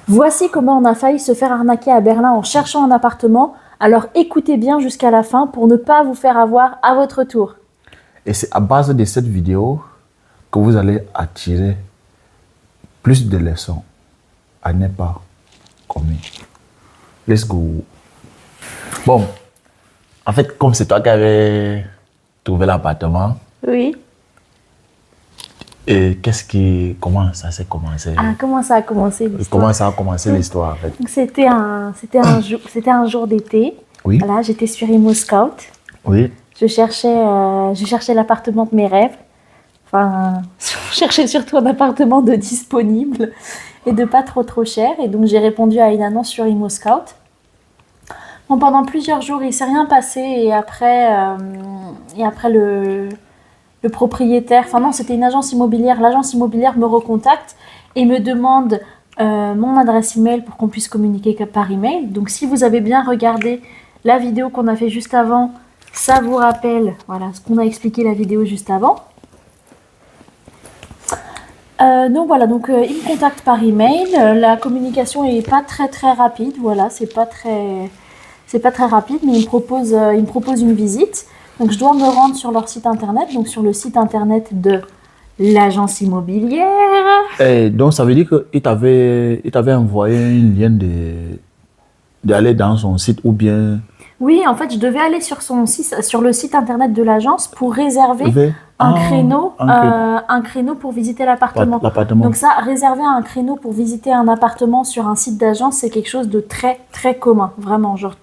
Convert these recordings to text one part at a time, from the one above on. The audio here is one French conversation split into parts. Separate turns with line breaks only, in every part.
Voici comment on a failli se faire arnaquer à Berlin en cherchant un appartement. Alors écoutez bien jusqu'à la fin pour ne pas vous faire avoir à votre tour.
Et c'est à base de cette vidéo que vous allez attirer plus de leçons à ne pas commettre. Let's go. Bon, en fait, comme c'est toi qui avais trouvé l'appartement,
Oui.
et comment ça s'est commencé?
Ah, comment ça a commencé l'histoire?
Comment ça a commencé l'histoire en fait?
Donc, c'était un jour d'été.
Oui.
Voilà, j'étais sur Imo Scout.
Oui.
Je cherchais l'appartement de mes rêves. Enfin, je cherchais surtout un appartement de disponible et de pas trop cher. Et donc, j'ai répondu à une annonce sur Imo Scout. Bon, pendant plusieurs jours, il ne s'est rien passé. Et après le propriétaire, enfin non, c'était une agence immobilière. L'agence immobilière me recontacte et me demande mon adresse email pour qu'on puisse communiquer par email. Donc, si vous avez bien regardé la vidéo qu'on a fait juste avant, ça vous rappelle voilà, ce qu'on a expliqué la vidéo juste avant. Donc voilà, il me contacte par email. La communication est pas très rapide. Voilà, c'est pas très rapide, mais il me propose une visite. Donc je dois me rendre sur leur site internet, donc sur le site internet de l'agence immobilière.
Et donc ça veut dire qu'il t'avait envoyé un lien d'aller dans son site ou bien...
Oui, en fait, je devais aller sur le site internet de l'agence pour réserver un créneau pour visiter l'appartement. Donc ça, réserver un créneau pour visiter un appartement sur un site d'agence, c'est quelque chose de très commun, vraiment. Genre,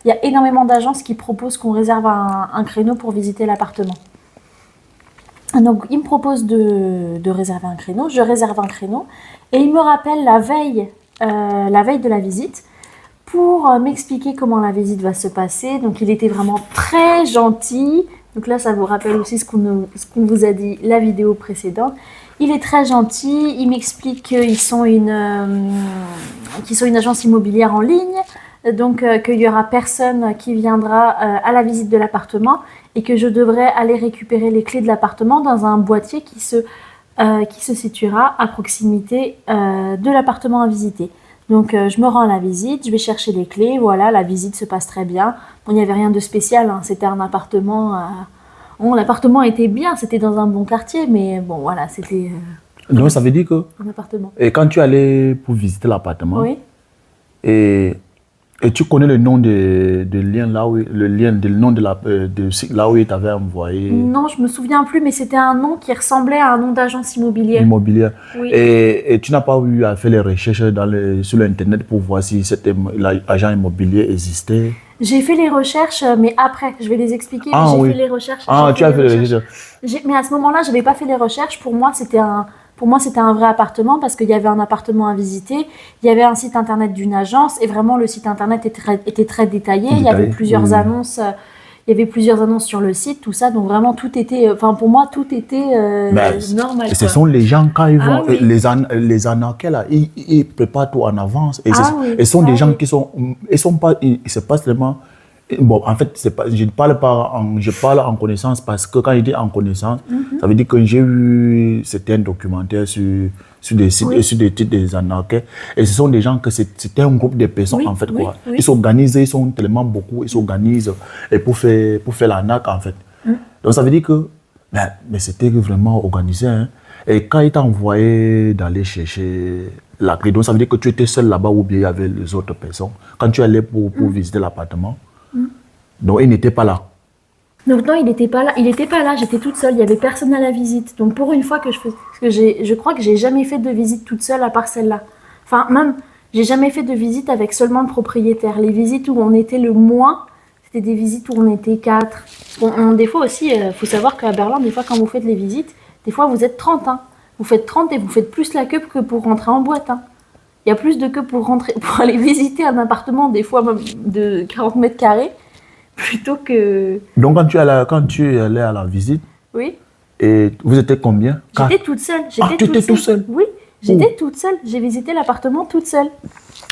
il y a énormément d'agences qui proposent qu'on réserve un créneau pour visiter l'appartement. Donc, il me propose de réserver un créneau, je réserve un créneau et il me rappelle la veille de la visite pour m'expliquer comment la visite va se passer. Donc, il était vraiment très gentil. Donc là, ça vous rappelle aussi ce qu'on vous a dit la vidéo précédente. Il est très gentil. Il m'explique qu'ils sont une agence immobilière en ligne. Donc, qu'il n'y aura personne qui viendra à la visite de l'appartement et que je devrais aller récupérer les clés de l'appartement dans un boîtier qui se situera à proximité de l'appartement à visiter. Donc, je me rends à la visite, je vais chercher les clés, voilà, la visite se passe très bien. Bon, il n'y avait rien de spécial, hein, c'était un appartement... l'appartement était bien, c'était dans un bon quartier, mais bon, voilà, c'était...
Donc, ça veut dire que...
Un appartement.
Et quand tu allais pour visiter l'appartement,
oui.
Et tu connais le nom de lien là où là où il t'avait envoyé?
Non, je me souviens plus, mais c'était un nom qui ressemblait à un nom d'agence immobilière.
Oui. Et tu n'as pas eu à faire les recherches sur l'internet pour voir si l'agent immobilier existait?
J'ai fait les recherches, mais après, je vais les expliquer. J'ai fait les recherches.
Tu as fait les recherches.
Mais à ce moment-là, je n'avais pas fait les recherches. Pour moi, c'était un vrai appartement parce qu'il y avait un appartement à visiter. Il y avait un site internet d'une agence et vraiment, le site internet était très détaillé. Il y avait plusieurs annonces. Il y avait plusieurs annonces sur le site, tout ça. Donc vraiment, tout était... pour moi, tout était normal.
Ce sont les gens, quand ils vont... Les arnaqueurs, là, ils préparent tout en avance. Et ce sont des gens qui sont... C'est pas seulement... Bon, en fait, je parle en connaissance parce que quand je dis en connaissance, ça veut dire que j'ai vu certains documentaires sur des sites et sur des titres des arnaqueurs. Et ce sont des gens que c'était un groupe de personnes, en fait, quoi. Ils s'organisent, ils sont tellement beaucoup, ils s'organisent pour faire l'arnaque, en fait. Donc, ça veut dire que mais c'était vraiment organisé. Hein. Et quand il t'a envoyé d'aller chercher la clé, donc ça veut dire que tu étais seul là-bas ou bien il y avait les autres personnes. Quand tu allais pour visiter l'appartement, donc il n'était pas là.
Donc non, il n'était pas là. Il n'était pas là. J'étais toute seule. Il y avait personne à la visite. Donc pour une fois je crois que j'ai jamais fait de visite toute seule à part celle-là. Enfin même, j'ai jamais fait de visite avec seulement le propriétaire. Les visites où on était le moins, c'était des visites où on était 4. Des fois aussi, faut savoir qu'à Berlin, des fois quand vous faites les visites, des fois vous êtes 30. Hein. Vous faites 30 et vous faites plus la queue que pour rentrer en boîte. Hein. Il y a plus de queue pour aller visiter un appartement, des fois même de 40 mètres carrés. Plutôt que...
Donc quand tu allais à la visite,
oui.
Et vous étiez combien?
J'étais toute seule.
Tu étais toute seule?
Oui, j'étais toute seule. J'ai visité l'appartement toute seule.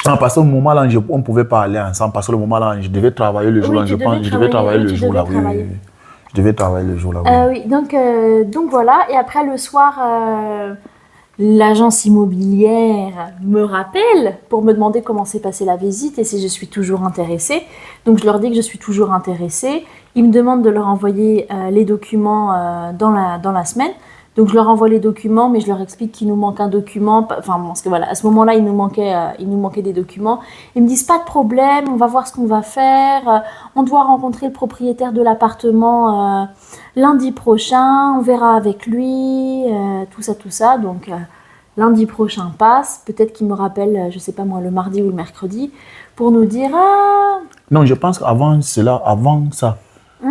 Parce qu'au moment là, on ne pouvait pas aller ensemble. Parce que le moment là, je devais travailler le jour là. Je devais travailler le jour là. Je devais travailler le jour là.
Oui, donc voilà. Et après le soir, l'agence immobilière me rappelle pour me demander comment s'est passée la visite et si je suis toujours intéressée. Donc je leur dis que je suis toujours intéressée. Ils me demandent de leur envoyer les documents dans la semaine. Donc je leur envoie les documents, mais je leur explique qu'il nous manque un document. Enfin, parce que voilà, à ce moment-là, il nous manquait des documents. Ils me disent pas de problème, on va voir ce qu'on va faire. On doit rencontrer le propriétaire de l'appartement lundi prochain. On verra avec lui, tout ça. Donc lundi prochain passe. Peut-être qu'il me rappelle, je sais pas moi, le mardi ou le mercredi, pour nous dire
Non, je pense qu'avant ça.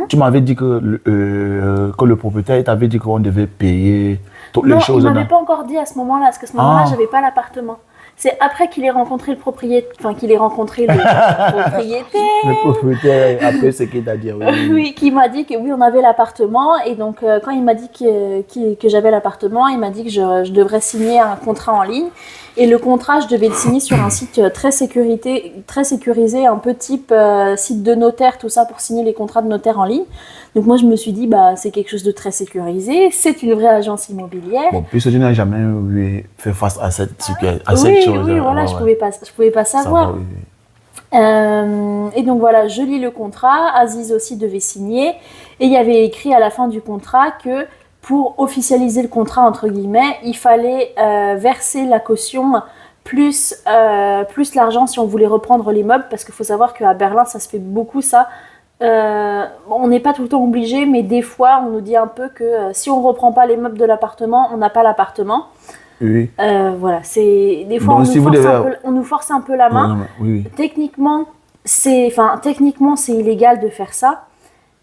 Tu m'avais dit que le propriétaire t'avait dit qu'on devait payer toutes les choses.
Non, il ne m'avait pas encore dit à ce moment-là, parce qu'à ce moment-là, je n'avais pas l'appartement. C'est après qu'il ait rencontré le propriétaire.
Le propriétaire, après ce qu'il t'a dit, oui.
Oui, qui m'a dit que oui, on avait l'appartement. Et donc, quand il m'a dit que j'avais l'appartement, il m'a dit que je devrais signer un contrat en ligne. Et le contrat, je devais le signer sur un site très sécurisé, un peu type site de notaire, tout ça, pour signer les contrats de notaire en ligne. Donc moi, je me suis dit, c'est quelque chose de très sécurisé, c'est une vraie agence immobilière.
Bon, puisque tu n'as jamais fait face à cette chose.
Oui, voilà, je pouvais pas savoir. Et donc voilà, je lis le contrat, Aziz aussi devait signer, et il y avait écrit à la fin du contrat que pour officialiser le contrat, entre guillemets, il fallait verser la caution plus l'argent si on voulait reprendre les meubles, parce qu'il faut savoir qu'à Berlin, ça se fait beaucoup ça. On n'est pas tout le temps obligé, mais des fois, on nous dit un peu que si on ne reprend pas les meubles de l'appartement, on n'a pas l'appartement.
Oui.
Voilà, des fois, on nous force un peu la main.
Oui.
Techniquement, c'est illégal de faire ça.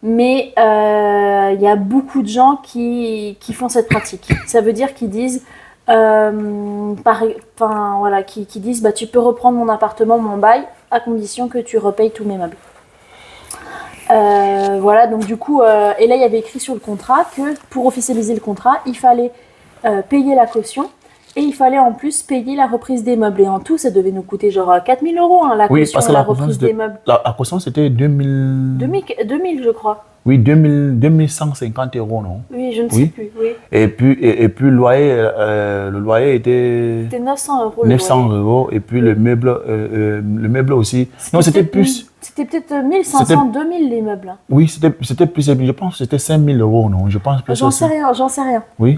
Mais il y a beaucoup de gens qui font cette pratique. Ça veut dire qu'ils disent, qui disent, tu peux reprendre mon appartement, mon bail, à condition que tu repayes tous mes meubles. Voilà, donc du coup, et là il y avait écrit sur le contrat que pour officialiser le contrat, il fallait payer la caution. Et il fallait en plus payer la reprise des meubles. Et en tout, ça devait nous coûter genre 4 000 €, la caution,
parce que
la reprise des meubles.
La caution, c'était 2000,
je crois.
Oui, 2150 €, non?
Oui, je ne sais plus. Oui.
Et puis le loyer était
900 €.
900 €. Et puis le meuble aussi. Non, c'était plus.
C'était peut-être 1500, 2000 les meubles.
Oui, c'était plus. Je pense que c'était 5000 €, non? Je pense plus.
J'en sais rien.
Oui.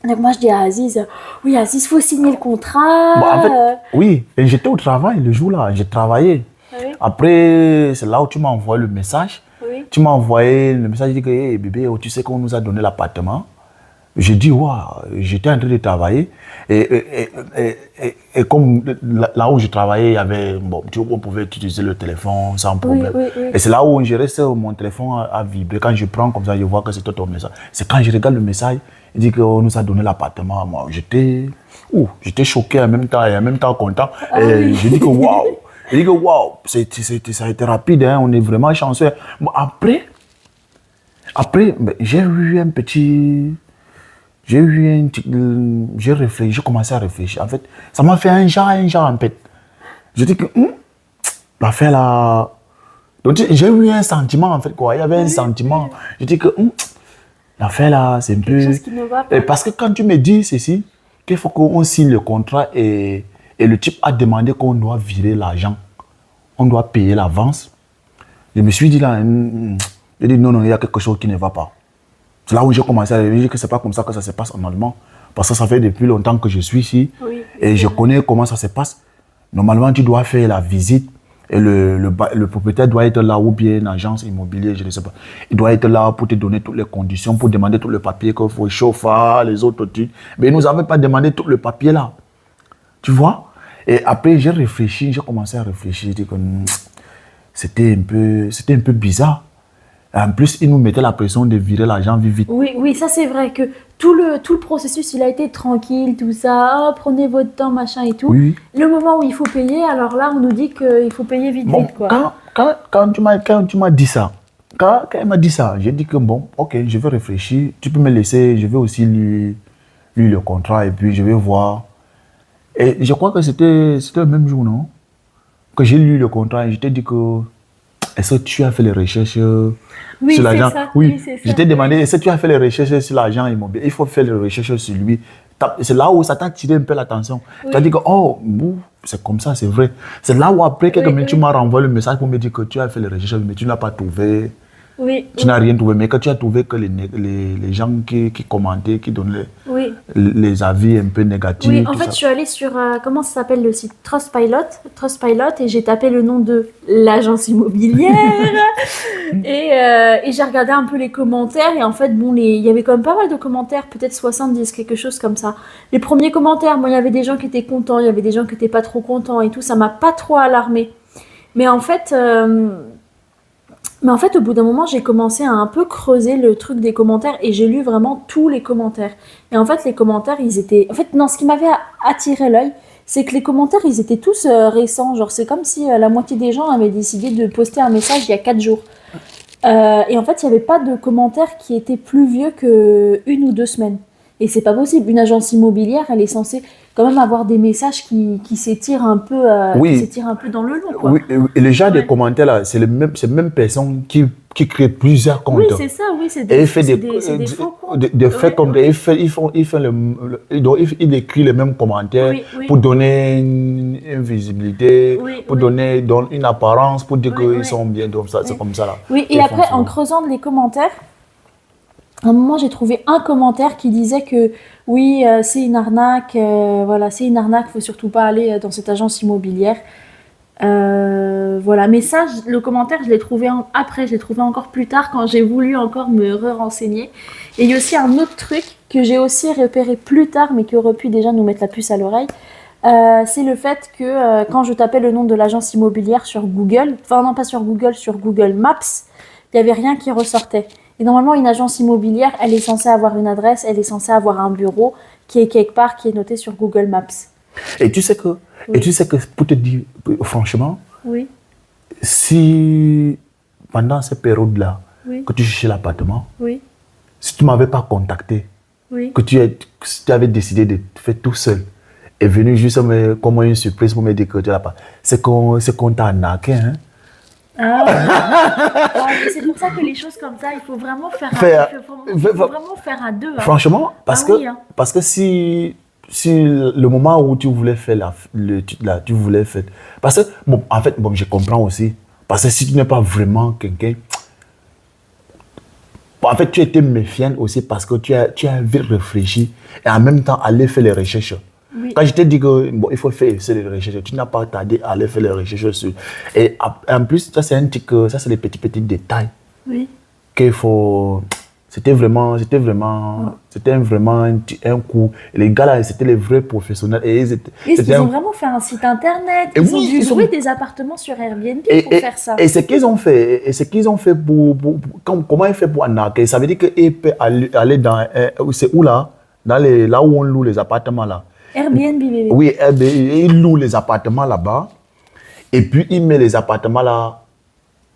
Donc moi je dis à Aziz, oui Aziz, faut signer le contrat.
En fait, oui, et j'étais au travail le jour-là, j'ai travaillé.
Oui.
Après, c'est là où tu m'as envoyé le message.
Oui.
Tu m'as envoyé le message, dit que hey, bébé, tu sais qu'on nous a donné l'appartement. J'ai dit, waouh, j'étais en train de travailler. Et comme là où je travaillais, il y avait, on pouvait utiliser le téléphone sans problème.
Oui.
Et c'est là où je reste mon téléphone à vibrer. Quand je prends comme ça, je vois que c'était ton message. C'est quand je regarde le message, il dit qu'on nous a donné l'appartement. Moi, j'étais choqué en même temps et en même temps content. Et je dis que waouh. Je dis que waouh, ça a été rapide, hein, on est vraiment chanceux. Bon, après, j'ai commencé à réfléchir. En fait, ça m'a fait un genre en fait. Je dis que l'affaire là. Donc j'ai eu un sentiment en fait quoi. Il y avait un sentiment. Je dis que l'affaire là, c'est un peu.
Quelque chose qui ne va pas.
Parce que quand tu me dis ceci, qu'il faut qu'on signe le contrat et le type a demandé qu'on doit virer l'argent, on doit payer l'avance. Je me suis dit là, j'ai dit non, il y a quelque chose qui ne va pas. C'est là où j'ai commencé à réfléchir que c'est pas comme ça que ça se passe en Allemagne. Parce que ça fait depuis longtemps que je suis ici et je connais comment ça se passe. Normalement, tu dois faire la visite et le propriétaire doit être là ou bien une agence immobilière, je ne sais pas. Il doit être là pour te donner toutes les conditions, pour demander tout le papier qu'il faut, chauffard, les autres trucs. Mais il ne nous avait pas demandé tout le papier là. Tu vois? Et après, j'ai commencé à réfléchir. J'ai dit que c'était un peu bizarre. En plus, il nous mettait la pression de virer l'argent vite.
Oui, ça c'est vrai que tout le processus, il a été tranquille, tout ça. Oh, prenez votre temps, machin et tout.
Oui.
Le moment où il faut payer, alors là, on nous dit qu'il faut payer vite, quoi.
Quand tu m'as dit ça, quand elle m'a dit ça, j'ai dit que bon, ok, je vais réfléchir. Tu peux me laisser, je vais aussi lire le contrat et puis je vais voir. Et je crois que c'était le même jour, non? Que j'ai lu le contrat et je t'ai dit que est-ce que tu as fait les recherches sur l'agent? Oui, je t'ai demandé, est-ce que tu as fait les recherches sur l'agent immobilier? Il faut faire les recherches sur lui. C'est là où ça t'a tiré un peu l'attention. Oui. Tu as dit que, oh, c'est comme ça, c'est vrai. C'est là où après quelques minutes, tu m'as renvoyé le message pour me dire que tu as fait les recherches, mais tu n'as pas trouvé.
Oui.
Tu n'as rien trouvé, mais que tu as trouvé que les gens qui commentaient, qui donnaient les avis un peu négatifs.
Oui, en fait, je suis allée sur, comment ça s'appelle le site Trustpilot, et j'ai tapé le nom de l'agence immobilière. et j'ai regardé un peu les commentaires. Et en fait, bon, il y avait quand même pas mal de commentaires, peut-être 70, quelque chose comme ça. Les premiers commentaires, il y avait des gens qui étaient contents, il y avait des gens qui n'étaient pas trop contents et tout. Ça m'a pas trop alarmée. Mais en fait, au bout d'un moment, j'ai commencé à un peu creuser le truc des commentaires et j'ai lu vraiment tous les commentaires. Et en fait, les commentaires, ils étaient... En fait, non, ce qui m'avait attiré l'œil, c'est que les commentaires, ils étaient tous récents. Genre, c'est comme si la moitié des gens avaient décidé de poster un message il y a 4 jours. Et en fait, il n'y avait pas de commentaires qui étaient plus vieux qu'1 ou 2 semaines. Et c'est pas possible. Une agence immobilière, elle est censée quand même avoir des messages qui s'étirent un peu, qui s'étirent un peu dans le long, quoi.
Oui, et les gens des commentaires là, c'est les mêmes personnes qui créent plusieurs comptes.
Oui, c'est ça. Oui, c'est des faux comptes.
Des faits comme ils écrivent les mêmes commentaires pour donner une visibilité, pour donner une apparence, pour dire qu'ils sont bien. Donc ça, c'est comme ça là.
Oui, et après, en creusant les commentaires. À un moment, j'ai trouvé un commentaire qui disait que oui, c'est une arnaque, c'est une arnaque, faut surtout pas aller dans cette agence immobilière. Mais ça, le commentaire, je l'ai trouvé après, je l'ai trouvé encore plus tard quand j'ai voulu encore me renseigner. Et il y a aussi un autre truc que j'ai aussi repéré plus tard, mais qui aurait pu déjà nous mettre la puce à l'oreille. C'est le fait que quand je tapais le nom de l'agence immobilière sur Google, enfin non pas sur Google, sur Google Maps, il n'y avait rien qui ressortait. Et normalement, une agence immobilière, elle est censée avoir une adresse, elle est censée avoir un bureau qui est quelque part, qui est noté sur Google Maps.
Et tu sais que, pour te dire franchement, si pendant cette période-là, que tu cherchais l'appartement, si tu ne m'avais pas contacté, que tu avais décidé de faire tout seul, et venu juste comme une surprise pour me dire que tu l'as pas, c'est qu'on t'a arnaqué, hein?
C'est pour ça que les choses comme ça, il faut vraiment faire à deux. Hein.
Franchement, parce que si le moment où tu voulais faire tu voulais faire, parce que en fait, je comprends aussi, parce que si tu n'es pas vraiment quelqu'un, en fait, tu étais méfiante aussi parce que tu as vite réfléchi et en même temps aller faire les recherches. Oui. Quand je t'ai dit qu'il faut faire les recherches, tu n'as pas tardé à aller faire les recherches dessus. Et en plus, ça c'est les petits détails. Oui. Qu'il faut. C'était vraiment un coup. Et les gars là, c'était les vrais professionnels.
Ils ont vraiment fait un site internet. Ils ont dû louer des appartements sur Airbnb pour faire ça.
Et ce qu'ils ont fait, comment ils font pour arnaquer, ça veut dire qu'ils peuvent aller dans. C'est où là? Là où on loue les appartements là.
Airbnb, bébé.
Oui, ils louent les appartements là-bas et puis ils mettent les appartements là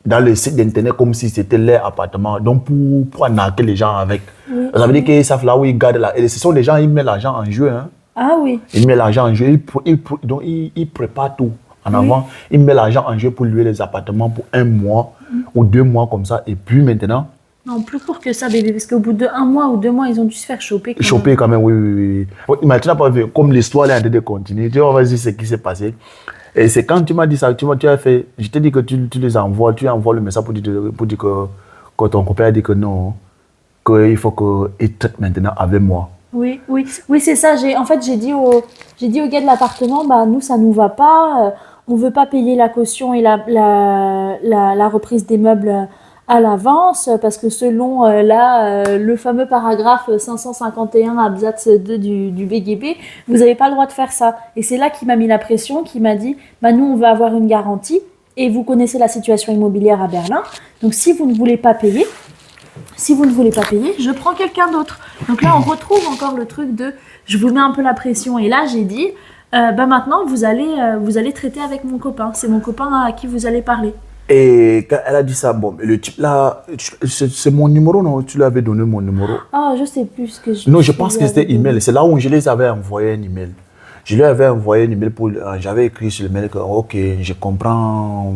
dans le site d'internet comme si c'était leur appartement. Donc pour arnaquer les gens avec. Ça veut dire qu'ils savent là où ils gardent là. Et ce sont des gens, ils mettent l'argent en jeu. Hein.
Ah oui.
Ils mettent l'argent en jeu. Donc ils préparent tout en avant. Ils mettent l'argent en jeu pour louer les appartements pour 1 mois ou 2 mois comme ça. Et puis maintenant.
Non, plus court que ça, bébé, parce qu'au bout de 1 mois ou 2 mois, ils ont dû se faire choper.
Choper quand même, oui. Mais tu n'as pas vu, comme l'histoire est en train de continuer, tu vas voir ce qui s'est passé. Et c'est quand tu m'as dit ça, tu as fait, je t'ai dit que tu envoies le message pour dire que ton copain a dit que non, qu'il faut qu'il traite maintenant avec moi.
Oui, c'est ça. En fait, j'ai dit au gars de l'appartement, nous, ça nous va pas, on veut pas payer la caution et la reprise des meubles à l'avance, parce que selon le fameux paragraphe 551 absatz 2 du BGB, vous n'avez pas le droit de faire ça. Et c'est là qu'il m'a mis la pression, qu'il m'a dit nous on va avoir une garantie, et vous connaissez la situation immobilière à Berlin, donc si vous ne voulez pas payer, je prends quelqu'un d'autre. Donc là on retrouve encore le truc de je vous mets un peu la pression, et là j'ai dit maintenant vous allez traiter avec mon copain, c'est mon copain à qui vous allez parler.
Et quand elle a dit ça, le type là, c'est mon numéro, non? Tu lui avais donné mon numéro?
Ah, je sais plus ce que je...
Non, je pense que c'était email. C'est là où je les avais envoyé un email. Je lui avais envoyé un email j'avais écrit sur le mail que, ok, je comprends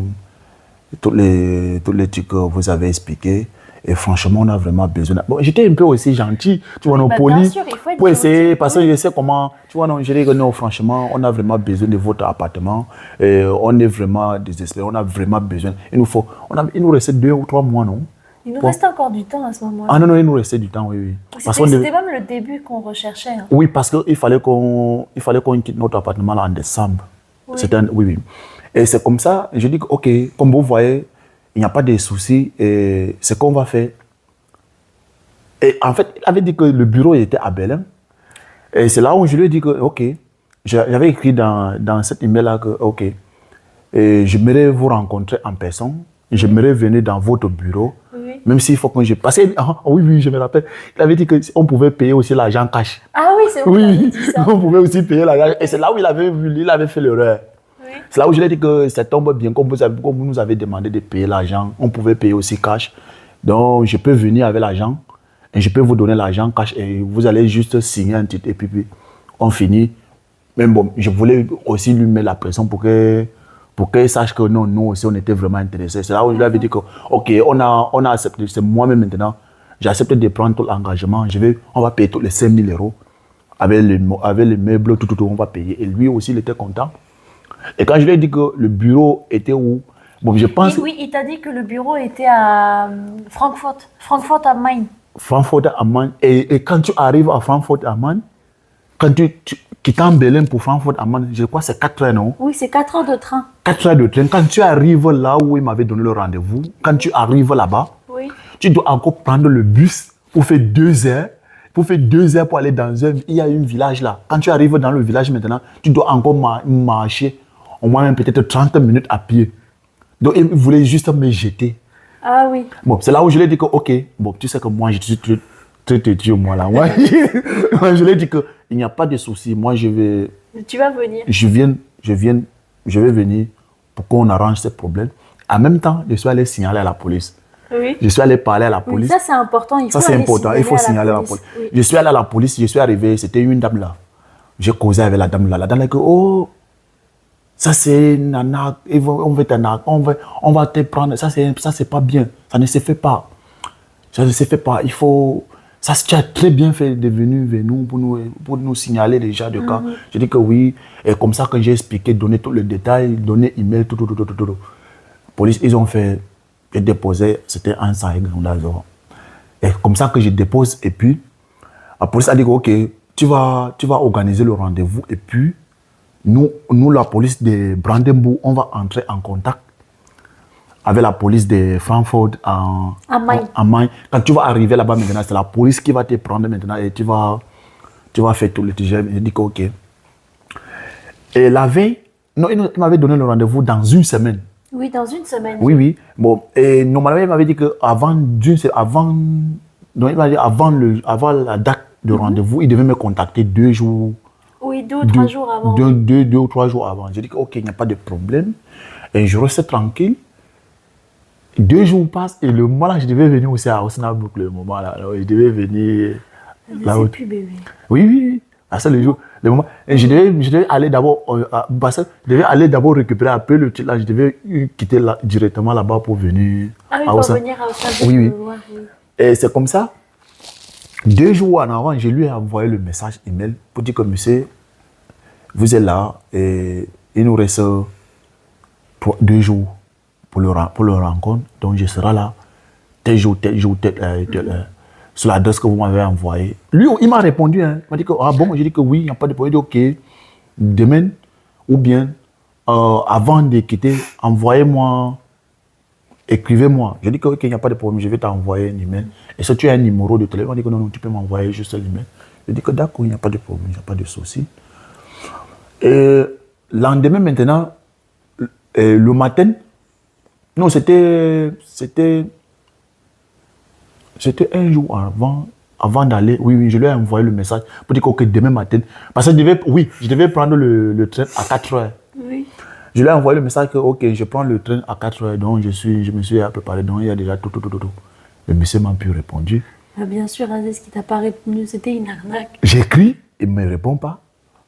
tous les trucs que vous avez expliqués. Et franchement, on a vraiment besoin. Bon, j'étais un peu aussi gentil, tu vois,
bien sûr, il faut être
pour essayer, parce que je sais comment, tu vois, non, je dis que non, franchement, on a vraiment besoin de votre appartement. Et on est vraiment désespéré, on a vraiment besoin. Il nous restait 2 ou 3 mois, non?
Il nous restait encore du temps à ce moment-là.
Ah non, il nous restait du temps, oui.
C'était même le début qu'on recherchait. Hein.
Oui, parce qu'il fallait qu'on quitte notre appartement là en décembre.
Oui.
Oui. Et c'est comme ça, je dis que, ok, comme vous voyez, il n'y a pas de souci, et c'est qu'on va faire. Et en fait, il avait dit que le bureau était à Belém. Et c'est là où je lui ai dit que, ok, j'avais écrit dans cet email-là que, ok, et j'aimerais vous rencontrer en personne, j'aimerais venir dans votre bureau, même s'il faut que je passe. Oui, je me rappelle. Il avait dit qu'on pouvait payer aussi l'argent cash.
Ah oui, c'est vrai.
Oui, on pouvait aussi payer l'argent. Et c'est là où il avait fait l'erreur. C'est là où je lui ai dit que ça tombe bien, comme vous nous avez demandé de payer l'argent, on pouvait payer aussi cash. Donc, je peux venir avec l'argent et je peux vous donner l'argent cash et vous allez juste signer un titre et puis on finit. Mais bon, je voulais aussi lui mettre la pression pour qu'il sache que non, nous aussi, on était vraiment intéressés. C'est là où je lui avais dit que, ok, on a accepté, c'est moi-même maintenant, j'ai accepté de prendre tout l'engagement, on va payer tous les 5 000 € avec les meubles, tout, on va payer. Et lui aussi, il était content. Et quand je lui ai dit que le bureau était où, bon, je pense...
Oui, il t'a dit que le bureau était à Francfort am Main.
Francfort am Main. Et quand tu arrives à Francfort am Main, quand tu quittes en Belém pour Francfort am Main, je crois que c'est 4 heures, non?
Oui, c'est 4 heures de train.
4 heures de train. Quand tu arrives là où il m'avait donné le rendez-vous, quand tu arrives là-bas, tu dois encore prendre le bus pour faire 2 heures. Pour faire 2 heures pour aller dans il y a un village là. Quand tu arrives dans le village maintenant, tu dois encore marcher au moins même peut-être 30 minutes à pied. Donc, il voulait juste me jeter.
Ah oui.
Bon, c'est là où je lui ai dit que, ok, bon, tu sais que moi, je suis très têtu, moi, là. Moi, je lui ai dit qu'il n'y a pas de souci. Moi, je vais...
Tu vas venir.
Je vais venir pour qu'on arrange ce problème. En même temps, je suis allé signaler à la police.
Oui.
Je suis allé parler à la police.
Oui, ça, c'est important.
Il faut signaler à la police. Oui. Je suis allé à la police, je suis arrivé, c'était une dame là. J'ai causé avec la dame là. La dame là, oh, ça c'est une arnaque, on va te prendre, ça c'est pas bien, ça ne se fait pas. Ça ne se fait pas, il faut... Ça, tu as très bien fait de venir vers nous pour nous signaler déjà de cas. Je dis que oui, et comme ça que j'ai expliqué, donné tout le détail, donné email, tout. Police, ils ont fait, j'ai déposé, c'était un sang. Et comme ça que je dépose, et puis, la police a dit que, ok, tu vas organiser le rendez-vous, et puis, nous, la police de Brandebourg, on va entrer en contact avec la police de Francfort à Main. Quand tu vas arriver là-bas maintenant, c'est la police qui va te prendre maintenant et tu vas faire tout le TGM. Il dit que ok. Et la veille, non, il m'avait donné le rendez-vous dans une semaine.
Oui, dans une semaine.
Oui. Bon, et normalement, il m'avait dit qu'avant la date de rendez-vous, il devait me contacter 2 jours.
Oui, 2 ou 3 jours avant.
2 ou 3 jours avant. J'ai dit que ok, il n'y a pas de problème. Et je restais tranquille. 2 jours passent et le moment là, je devais venir aussi à Osnabrück, le moment là. Alors, je devais venir
là-haut. C'est plus bébé.
Oui. Ah, ça, le moment. Et je devais aller d'abord, récupérer après le titre là. Je devais quitter directement là-bas pour venir
à Osnabrück. Venir à Osnabrück.
Oui. Et c'est comme ça. 2 jours en avant, je lui ai envoyé le message email pour dire que monsieur, vous êtes là et il nous reste 2 jours pour le rencontre. Donc je serai là tel jour, sur l'adresse que vous m'avez envoyée. Lui, il m'a répondu. Il m'a dit que, ah bon, j'ai dit que oui, il n'y a pas de problème. Il dit ok, demain ou bien avant de quitter, envoyez-moi, écrivez-moi. J'ai dit que ok, il n'y a pas de problème, je vais t'envoyer un email. Et si tu as un numéro de téléphone, il dit que non, tu peux m'envoyer juste l'email. J'ai dit que d'accord, il n'y a pas de problème, il n'y a pas de souci. Et lendemain maintenant, le matin, non, c'était un jour avant d'aller. Oui, je lui ai envoyé le message pour dire que demain matin, parce que je devais prendre le train à 4 heures.
Oui.
Je lui ai envoyé le message que ok, je prends le train à 4 heures, donc je me suis préparé, donc il y a déjà tout. Le monsieur m'a plus répondu.
Ah, bien sûr, Aziz, qui t'a pas répondu, c'était une arnaque.
J'écris, il ne me répond pas.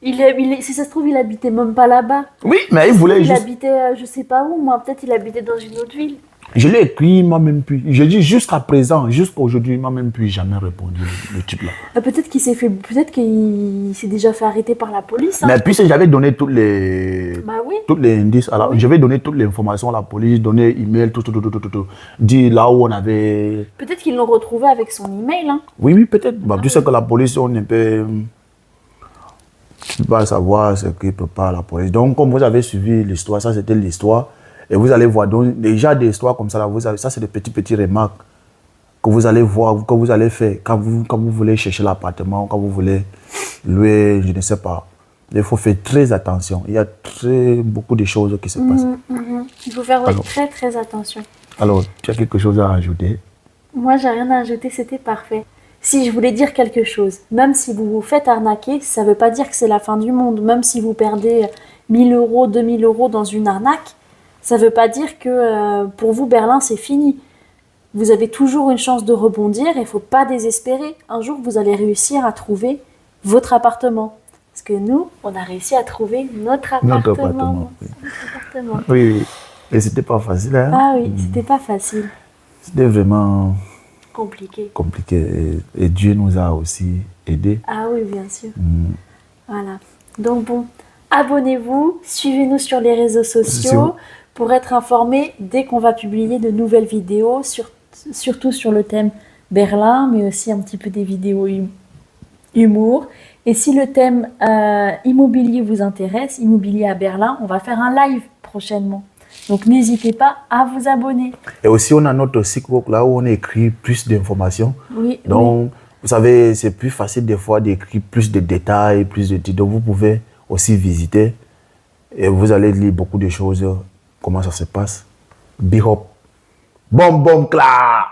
Si ça se trouve, il habitait même pas là-bas.
Oui, mais il voulait
juste... Il habitait, je sais pas où, moi, peut-être il habitait dans une autre ville.
Je l'ai écrit, il m'a même plus... Je dis jusqu'à présent, jusqu'à aujourd'hui, il m'a même plus jamais répondu, le type là.
Peut-être qu'il s'est déjà fait arrêter par la police.
Mais puis j'avais donné toutes les indices. Alors, je vais donner toutes les informations à la police, donner email, tout. Dire là où on avait...
Peut-être qu'ils l'ont retrouvé avec son email.
Oui, peut-être. Tu sais que la police, on ne peut pas savoir ce qui prépare la police. Donc, comme vous avez suivi l'histoire, ça c'était l'histoire. Et vous allez voir, donc, déjà des histoires comme ça, là, ça c'est des petits remarques que vous allez voir, que vous allez faire quand vous voulez chercher l'appartement, quand vous voulez louer, je ne sais pas. Il faut faire très attention. Il y a beaucoup de choses qui se passent.
Il faut faire très très attention.
Alors, tu as quelque chose à ajouter?
Moi, j'ai rien à ajouter, c'était parfait. Si je voulais dire quelque chose, même si vous vous faites arnaquer, ça ne veut pas dire que c'est la fin du monde. Même si vous perdez 1 000 €, 2 000 € dans une arnaque, ça ne veut pas dire que pour vous, Berlin, c'est fini. Vous avez toujours une chance de rebondir et il ne faut pas désespérer. Un jour, vous allez réussir à trouver votre appartement. Parce que nous, on a réussi à trouver notre appartement.
Oui. Et c'était pas facile. Hein?
Ah oui, c'était pas facile.
C'était vraiment
compliqué.
Et Dieu nous a aussi aidés.
Ah oui, bien sûr. Voilà. Donc bon, abonnez-vous, suivez-nous sur les réseaux sociaux pour être informés dès qu'on va publier de nouvelles vidéos, surtout sur le thème Berlin, mais aussi un petit peu des vidéos humour. Et si le thème immobilier vous intéresse, immobilier à Berlin, on va faire un live prochainement. Donc n'hésitez pas à vous abonner. Et
aussi on a notre site web là où on écrit plus d'informations.
Oui.
Donc vous savez, c'est plus facile des fois d'écrire plus de détails, plus de titres. Donc vous pouvez aussi visiter et vous allez lire beaucoup de choses. Comment ça se passe? Big up. Bom, clap.